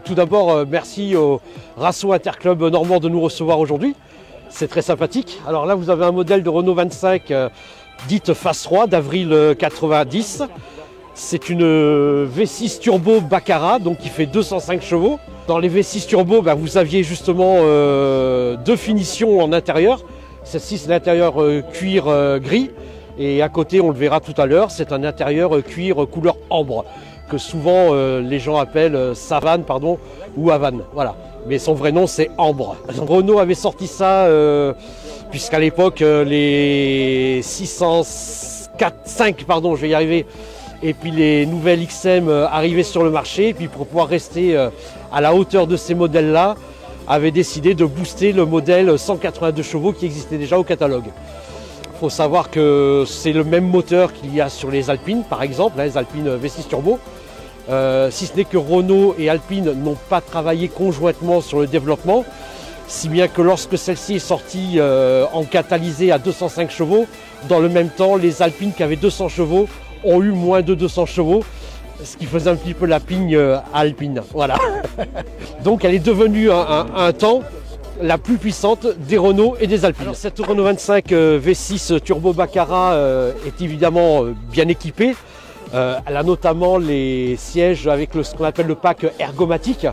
Tout d'abord, merci au Rasso Interclub Normand de nous recevoir aujourd'hui. C'est très sympathique. Alors là, vous avez un modèle de Renault 25 dite Phase 3 d'avril 90. C'est une V6 turbo Baccarat, donc qui fait 205 chevaux. Dans les V6 turbo, vous aviez justement deux finitions en intérieur. Celle-ci, c'est l'intérieur cuir gris. Et à côté, on le verra tout à l'heure, c'est un intérieur cuir couleur ambre, que souvent les gens appellent savane, ou havane. Voilà. Mais son vrai nom, c'est ambre. Renault avait sorti ça, puisqu'à l'époque, les 605, je vais y arriver, et puis les nouvelles XM arrivaient sur le marché. Et puis pour pouvoir rester à la hauteur de ces modèles-là, avait décidé de booster le modèle 182 chevaux qui existait déjà au catalogue. Il faut savoir que c'est le même moteur qu'il y a sur les Alpines, par exemple, les Alpines V6 Turbo. Si ce n'est que Renault et Alpine n'ont pas travaillé conjointement sur le développement, si bien que lorsque celle-ci est sortie en catalysé à 205 chevaux, dans le même temps, les Alpines qui avaient 200 chevaux ont eu moins de 200 chevaux, ce qui faisait un petit peu la pigne Alpine. Voilà. Donc elle est devenue un temps la plus puissante des Renault et des Alpines. Alors, cette Renault 25 V6 Turbo Baccarat est évidemment bien équipée. Elle a notamment les sièges avec ce qu'on appelle le pack ergomatique,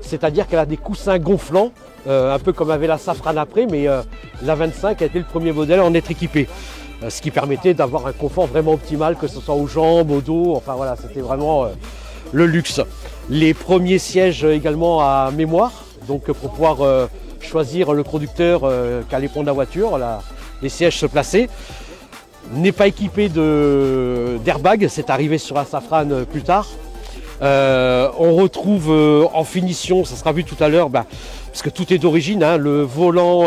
c'est-à-dire qu'elle a des coussins gonflants, un peu comme avait la Safrane après, mais la 25 a été le premier modèle à en être équipé. Ce qui permettait d'avoir un confort vraiment optimal, que ce soit aux jambes, au dos, enfin voilà, c'était vraiment le luxe. Les premiers sièges également à mémoire, donc pour pouvoir choisir le conducteur qu'allait prendre la voiture, les sièges se plaçaient. N'est pas équipé d'airbag, c'est arrivé sur la Safrane plus tard. On retrouve en finition, ça sera vu tout à l'heure, parce que tout est d'origine, le volant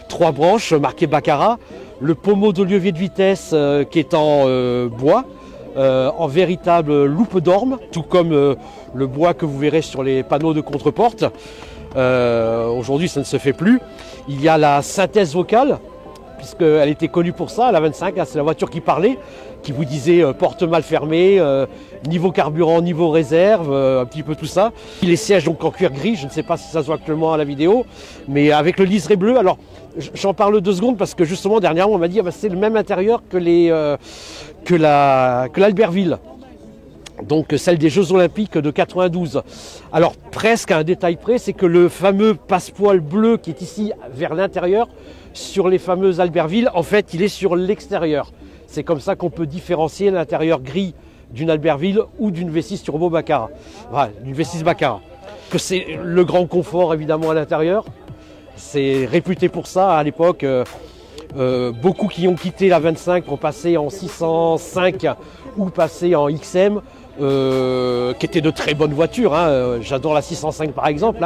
3 branches marqué Baccarat, le pommeau de levier de vitesse qui est en bois, en véritable loupe d'orme, tout comme le bois que vous verrez sur les panneaux de contre-porte. Aujourd'hui, ça ne se fait plus. Il y a la synthèse vocale, puisqu'elle était connue pour ça, la 25, c'est la voiture qui parlait, qui vous disait porte mal fermée, niveau carburant, niveau réserve, un petit peu tout ça. Les sièges donc en cuir gris, je ne sais pas si ça se voit actuellement à la vidéo, mais avec le liseré bleu. Alors j'en parle 2 secondes parce que justement dernièrement on m'a dit c'est le même intérieur que l'Albertville. Donc celle des Jeux Olympiques de 92. Alors presque à un détail près, c'est que le fameux passepoil bleu qui est ici vers l'intérieur, sur les fameuses Albertville, en fait il est sur l'extérieur. C'est comme ça qu'on peut différencier l'intérieur gris d'une Albertville ou d'une V6 Turbo Baccarat. Voilà, d'une V6 Baccarat. Que c'est le grand confort évidemment à l'intérieur. C'est réputé pour ça à l'époque. Beaucoup qui ont quitté la 25 ont passé en 605 ou passé en XM. Qui étaient de très bonnes voitures, j'adore la 605 par exemple,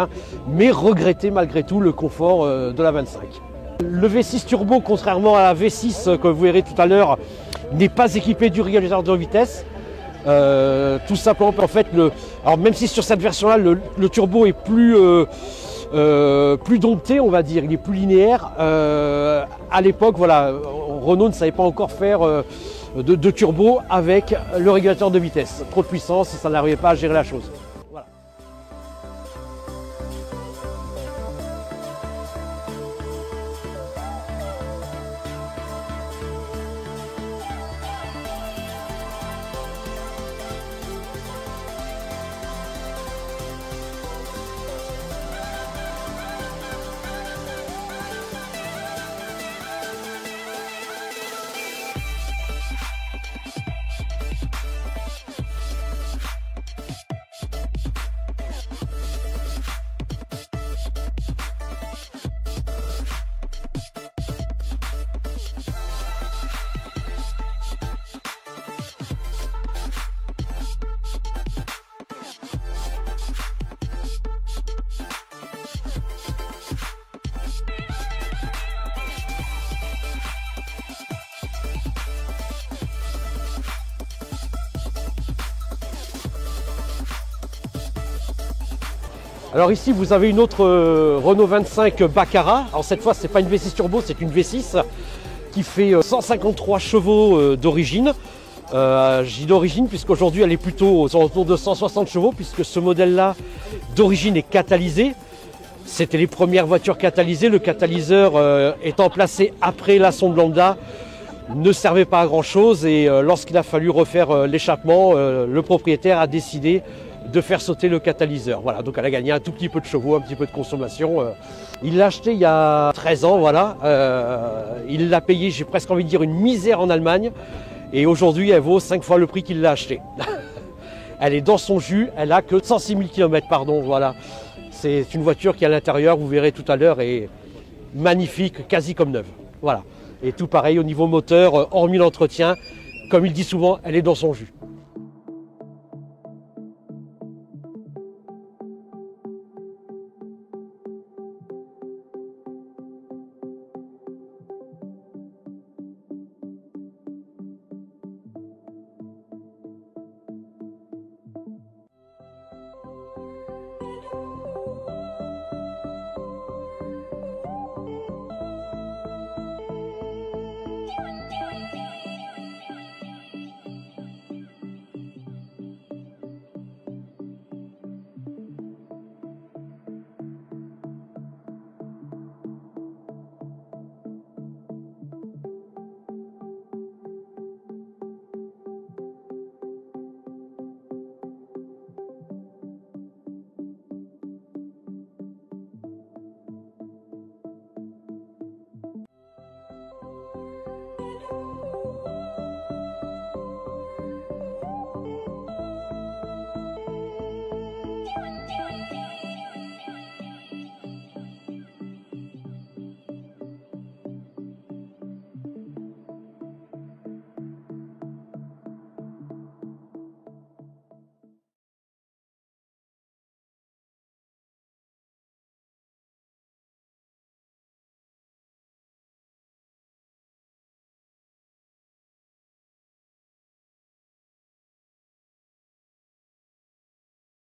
mais regretter malgré tout le confort de la 25. Le V6 Turbo, contrairement à la V6 que vous verrez tout à l'heure, n'est pas équipé du régulateur de vitesse. Tout simplement, en fait, alors même si sur cette version-là, le turbo est plus dompté, on va dire, il est plus linéaire. À l'époque, voilà, Renault ne savait pas encore faire de turbo avec le régulateur de vitesse. Trop de puissance, ça n'arrivait pas à gérer la chose. Voilà. Alors ici vous avez une autre Renault 25 Baccarat. Alors cette fois c'est pas une V6 turbo, c'est une V6 qui fait 153 chevaux d'origine. J'ai dit d'origine puisqu'aujourd'hui elle est plutôt aux alentours de 160 chevaux puisque ce modèle-là d'origine est catalysé. C'était les premières voitures catalysées. Le catalyseur étant placé après la sonde lambda ne servait pas à grand chose et lorsqu'il a fallu refaire l'échappement, le propriétaire a décidé de faire sauter le catalyseur. Voilà, donc elle a gagné un tout petit peu de chevaux, un petit peu de consommation. Il l'a acheté il y a 13 ans, voilà. Il l'a payé, j'ai presque envie de dire, une misère en Allemagne. Et aujourd'hui, elle vaut 5 fois le prix qu'il l'a acheté. Elle est dans son jus, elle a que 106 000 km, pardon, voilà. C'est une voiture qui à l'intérieur, vous verrez tout à l'heure, est magnifique, quasi comme neuve. Voilà. Et tout pareil au niveau moteur, hormis l'entretien, comme il dit souvent, elle est dans son jus.